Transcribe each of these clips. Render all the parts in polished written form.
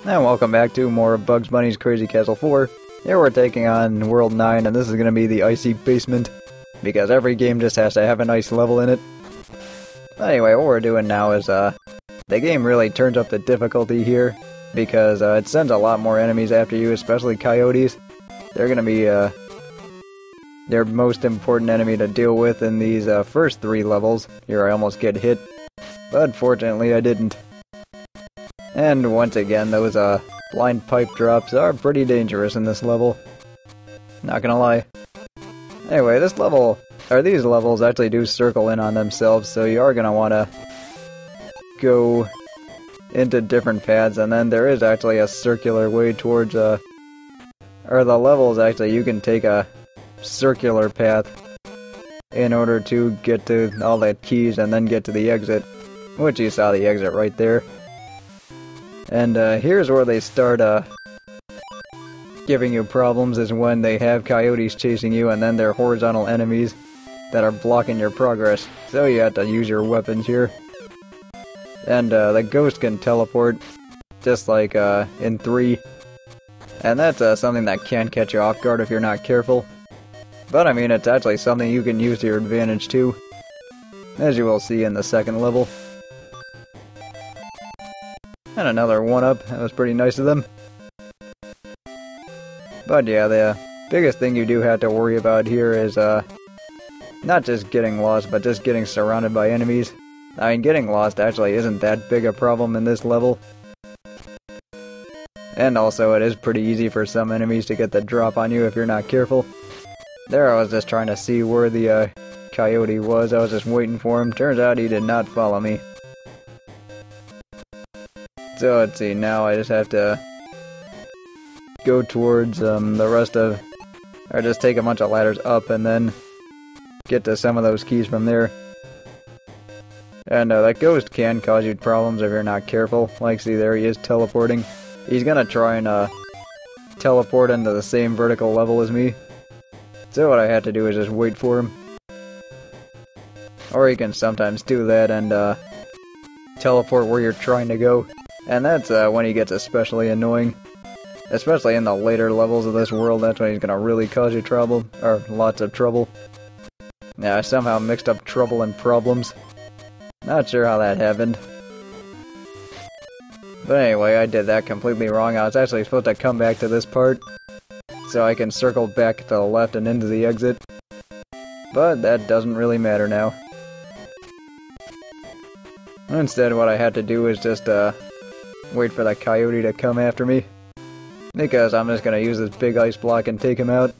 And welcome back to more of Bugs Bunny's Crazy Castle 4. Here we're taking on World 9, and this is going to be the Icy Basement, because every game just has to have an ice level in it. Anyway, what we're doing now is, the game really turns up the difficulty here, because it sends a lot more enemies after you, especially coyotes. They're going to be, their most important enemy to deal with in these first 3 levels. Here I almost get hit, but fortunately I didn't. And once again, those blind pipe drops are pretty dangerous in this level. Not gonna lie. Anyway, this level, or these levels actually do circle in on themselves, so you are gonna wanna go into different paths, and then there is actually a circular way towards, or the levels actually, you can take a circular path in order to get to all the keys and then get to the exit, which you saw the exit right there. And here's where they start giving you problems, is when they have coyotes chasing you and then they're horizontal enemies that are blocking your progress. So you have to use your weapons here. And the ghost can teleport, just like in 3. And that's something that can catch you off guard if you're not careful. But I mean, it's actually something you can use to your advantage too, as you will see in the second level. And another 1-up, that was pretty nice of them. But yeah, the biggest thing you do have to worry about here is not just getting lost, but just getting surrounded by enemies. I mean, getting lost actually isn't that big a problem in this level. And also, it is pretty easy for some enemies to get the drop on you if you're not careful. There I was just trying to see where the coyote was. I was just waiting for him. Turns out he did not follow me. So let's see, now I just have to go towards the rest of, or just take a bunch of ladders up and then get to some of those keys from there. And that ghost can cause you problems if you're not careful. Like, see, there he is teleporting. He's gonna try and teleport into the same vertical level as me. So what I have to do is just wait for him. Or you can sometimes do that and teleport where you're trying to go. And that's when he gets especially annoying. Especially in the later levels of this world, that's when he's gonna really cause you trouble, or lots of trouble. Yeah, I somehow mixed up trouble and problems. Not sure how that happened. But anyway, I did that completely wrong. I was actually supposed to come back to this part, so I can circle back to the left and into the exit. But that doesn't really matter now. Instead, what I had to do is just wait for the coyote to come after me, because I'm just gonna use this big ice block and take him out.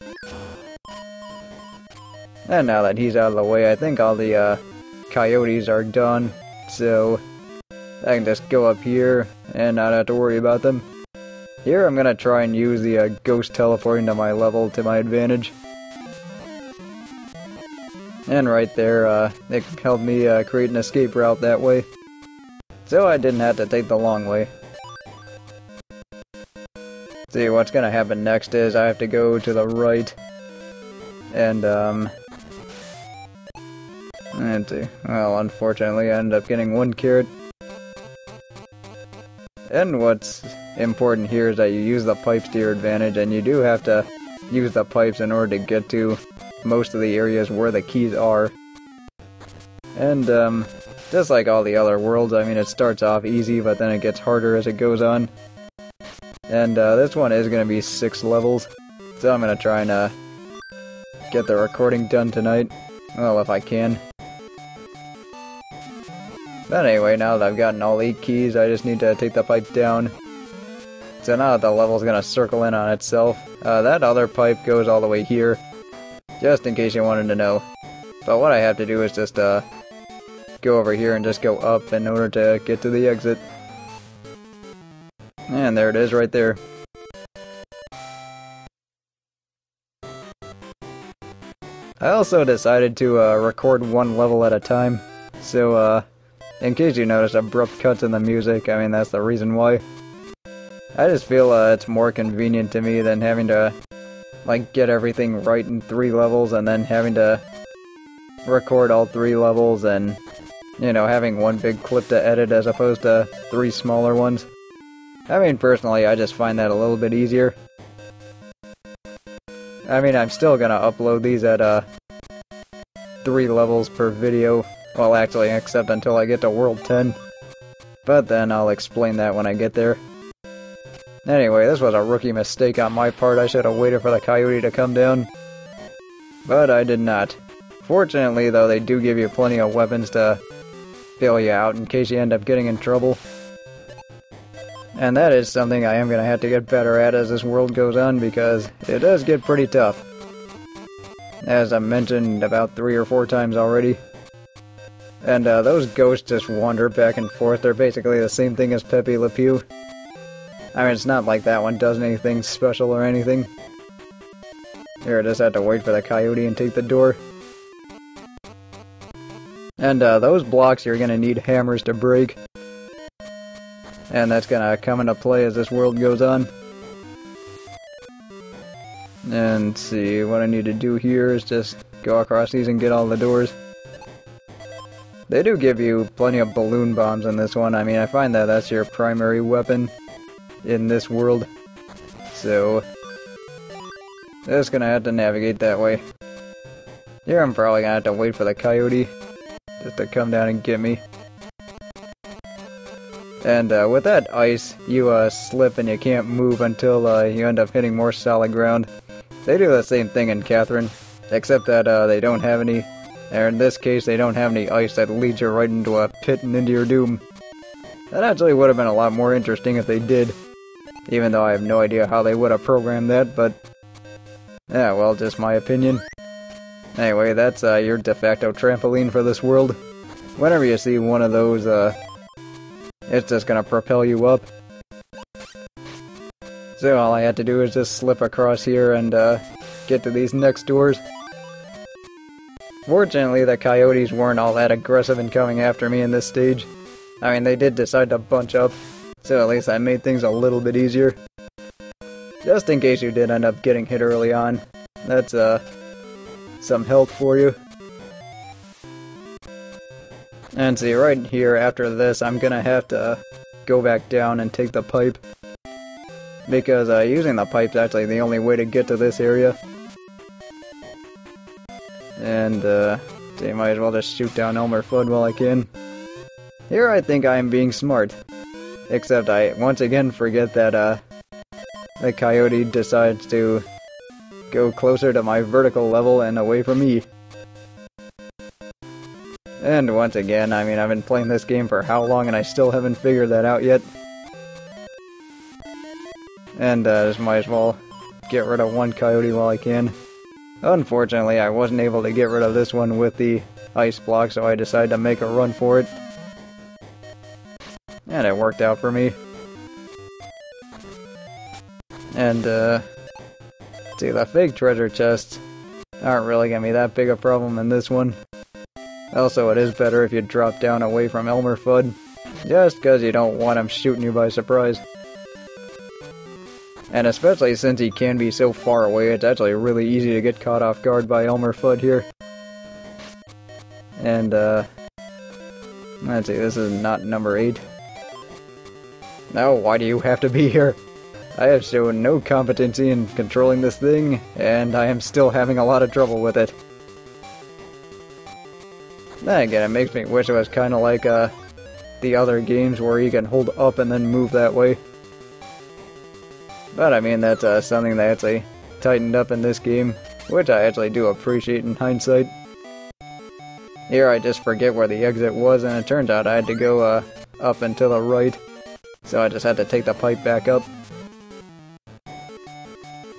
And now that he's out of the way, I think all the coyotes are done, so I can just go up here and not have to worry about them. Here I'm gonna try and use the ghost teleporting to my level to my advantage. And right there, it helped me create an escape route that way, so I didn't have to take the long way. See, what's gonna happen next is I have to go to the right, and let's see. Well, unfortunately, I ended up getting 1 carrot. And what's important here is that you use the pipes to your advantage, and you do have to use the pipes in order to get to most of the areas where the keys are. And just like all the other worlds, I mean, it starts off easy, but then it gets harder as it goes on. And this one is going to be 6 levels, so I'm going to try and get the recording done tonight. Well, if I can. But anyway, now that I've gotten all 8 keys, I just need to take the pipe down. So now that the level's going to circle in on itself, that other pipe goes all the way here, just in case you wanted to know. But what I have to do is just go over here and just go up in order to get to the exit. And there it is right there. I also decided to record 1 level at a time, so in case you notice abrupt cuts in the music, I mean, that's the reason why. I just feel it's more convenient to me than having to like get everything right in 3 levels and then having to record all 3 levels and, you know, having one big clip to edit as opposed to 3 smaller ones. I mean, personally, I just find that a little bit easier. I mean, I'm still gonna upload these at, 3 levels per video. Well, actually, except until I get to World 10. But then I'll explain that when I get there. Anyway, this was a rookie mistake on my part. I should have waited for the coyote to come down. But I did not. Fortunately, though, they do give you plenty of weapons to bail you out in case you end up getting in trouble. And that is something I am going to have to get better at as this world goes on, because it does get pretty tough. As I mentioned about 3 or 4 times already. And those ghosts just wander back and forth. They're basically the same thing as Pepe Le Pew. I mean, it's not like that one does anything special or anything. Here, I just have to wait for the coyote and take the door. And those blocks you're going to need hammers to break. And that's gonna come into play as this world goes on. And let's see, what I need to do here is just go across these and get all the doors. They do give you plenty of balloon bombs in this one. I mean, I find that that's your primary weapon in this world. So, just gonna have to navigate that way. Here I'm probably gonna have to wait for the coyote just to come down and get me. And with that ice, you slip and you can't move until you end up hitting more solid ground. They do the same thing in Catherine, except that they don't have any, or in this case they don't have any ice that leads you right into a pit and into your doom. That actually would have been a lot more interesting if they did, even though I have no idea how they would have programmed that, but yeah, well, just my opinion. Anyway, that's your de facto trampoline for this world. Whenever you see one of those, it's just gonna propel you up. So all I had to do is just slip across here and get to these next doors. Fortunately, the coyotes weren't all that aggressive in coming after me in this stage. I mean, they did decide to bunch up, so at least I made things a little bit easier. Just in case you did end up getting hit early on. That's some help for you. And see, right here, after this, I'm gonna have to go back down and take the pipe. Because using the pipe's actually the only way to get to this area. And, so you might as well just shoot down Elmer Fudd while I can. Here I think I am being smart. Except I once again forget that, the coyote decides to go closer to my vertical level and away from me. And once again, I mean, I've been playing this game for how long and I still haven't figured that out yet. And just might as well get rid of one coyote while I can. Unfortunately, I wasn't able to get rid of this one with the ice block, so I decided to make a run for it. And it worked out for me. And, see, the fake treasure chests aren't really gonna be that big a problem in this one. Also, it is better if you drop down away from Elmer Fudd, just because you don't want him shooting you by surprise. And especially since he can be so far away, it's actually really easy to get caught off guard by Elmer Fudd here. And, let's see, this is not number 8. No, why do you have to be here? I have shown no competency in controlling this thing, and I am still having a lot of trouble with it. Then again, it makes me wish it was kind of like the other games where you can hold up and then move that way. But I mean, that's something they actually tightened up in this game, which I actually do appreciate in hindsight. Here I just forget where the exit was, and it turns out I had to go up and to the right, so I just had to take the pipe back up.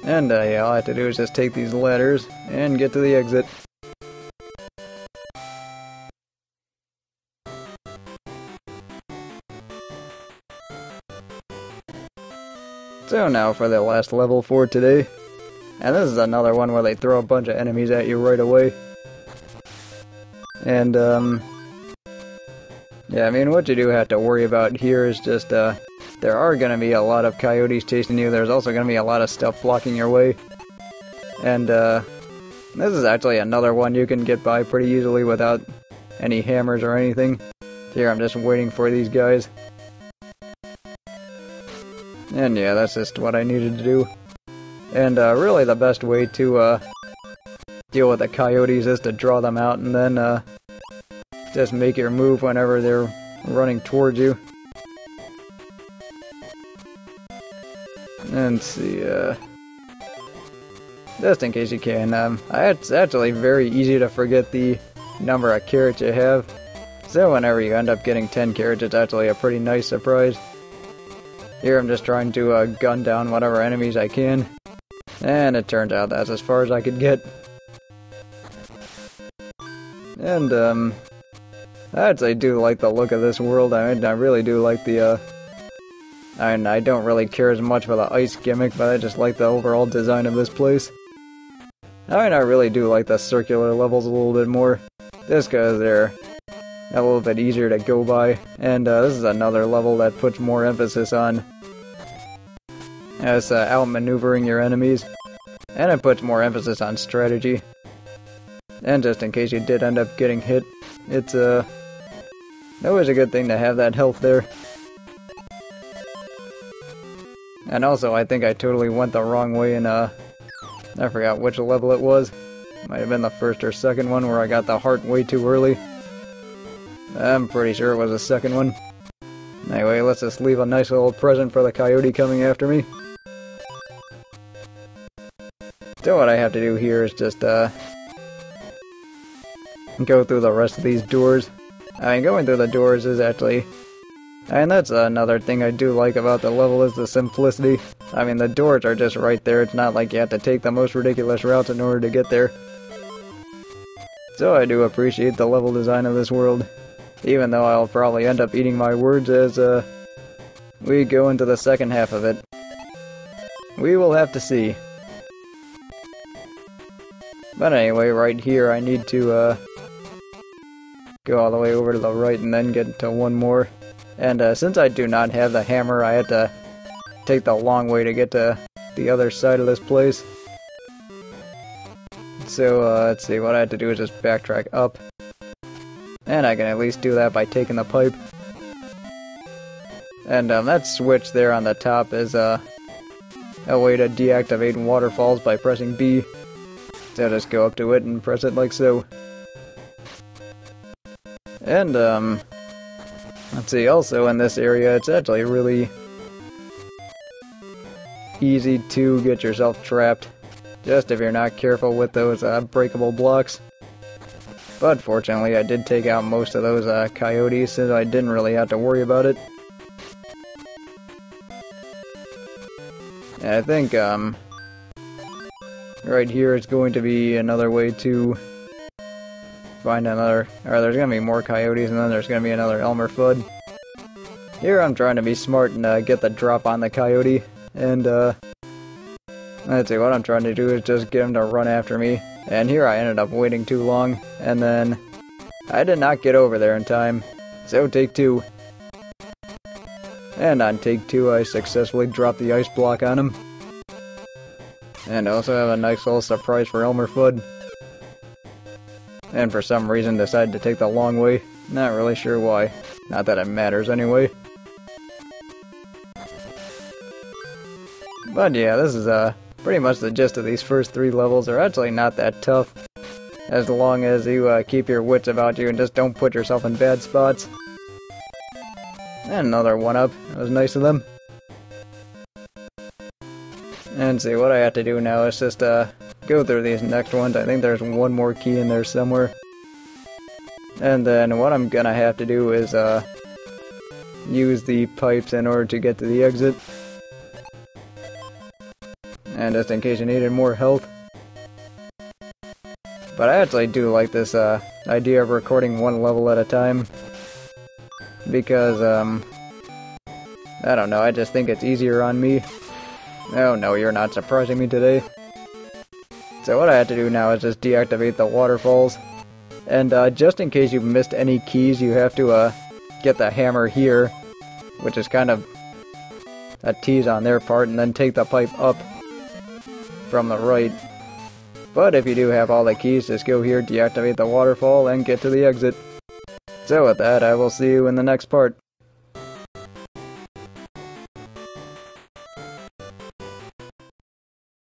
And yeah, all I have to do is just take these ladders and get to the exit. So now for the last level for today. And this is another one where they throw a bunch of enemies at you right away. And, yeah, I mean, what you do have to worry about here is just, there are gonna be a lot of coyotes chasing you. There's also gonna be a lot of stuff blocking your way. And, this is actually another one you can get by pretty easily without any hammers or anything. Here, I'm just waiting for these guys. And yeah, that's just what I needed to do. And really the best way to deal with the coyotes is to draw them out and then just make your move whenever they're running towards you. And see, just in case you can, it's actually very easy to forget the number of carrots you have. So whenever you end up getting 10 carrots, it's actually a pretty nice surprise. Here I'm just trying to gun down whatever enemies I can. And it turns out that's as far as I could get. And, I actually do like the look of this world. I mean, I really do like the, I don't really care as much for the ice gimmick, but I just like the overall design of this place. I mean, I really do like the circular levels a little bit more, just because they're a little bit easier to go by, and this is another level that puts more emphasis on outmaneuvering your enemies, and it puts more emphasis on strategy. And just in case you did end up getting hit, it's always a good thing to have that health there. And also, I think I totally went the wrong way in, I forgot which level it was. Might have been the first or second one where I got the heart way too early. I'm pretty sure it was the second one. Anyway, let's just leave a nice little present for the coyote coming after me. So what I have to do here is just, go through the rest of these doors. I mean, going through the doors is actually... And that's another thing I do like about the level is the simplicity. I mean, the doors are just right there. It's not like you have to take the most ridiculous routes in order to get there. So I do appreciate the level design of this world. Even though I'll probably end up eating my words as we go into the second half of it. We will have to see. But anyway, right here I need to go all the way over to the right and then get to one more. And since I do not have the hammer, I had to take the long way to get to the other side of this place. So let's see, what I have to do is just backtrack up. And I can at least do that by taking the pipe. And that switch there on the top is a way to deactivate waterfalls by pressing B. So just go up to it and press it like so. And let's see, also in this area it's actually really easy to get yourself trapped. Just if you're not careful with those breakable blocks. But fortunately I did take out most of those coyotes, so I didn't really have to worry about it. And I think right here is going to be another way to find another... Or there's going to be more coyotes and then there's going to be another Elmer Fudd. Here I'm trying to be smart and get the drop on the coyote. And let's see, what I'm trying to do is just get him to run after me. And here I ended up waiting too long, and then I did not get over there in time. So take two. And on take two I successfully dropped the ice block on him. And I also have a nice little surprise for Elmer Fudd. And for some reason decided to take the long way. Not really sure why. Not that it matters anyway. But yeah, this is pretty much the gist of these first three levels. Are actually not that tough, as long as you keep your wits about you and just don't put yourself in bad spots. And another one-up. That was nice of them. And see, what I have to do now is just go through these next ones. I think there's one more key in there somewhere. And then what I'm gonna have to do is use the pipes in order to get to the exit. And just in case you needed more health. But I actually do like this idea of recording one level at a time. Because, I don't know, I just think it's easier on me. Oh no, you're not surprising me today. So what I have to do now is just deactivate the waterfalls. And just in case you've missed any keys, you have to get the hammer here, which is kind of a tease on their part, and then take the pipe up from the right. But if you do have all the keys, just go here, deactivate the waterfall, and get to the exit. So with that, I will see you in the next part.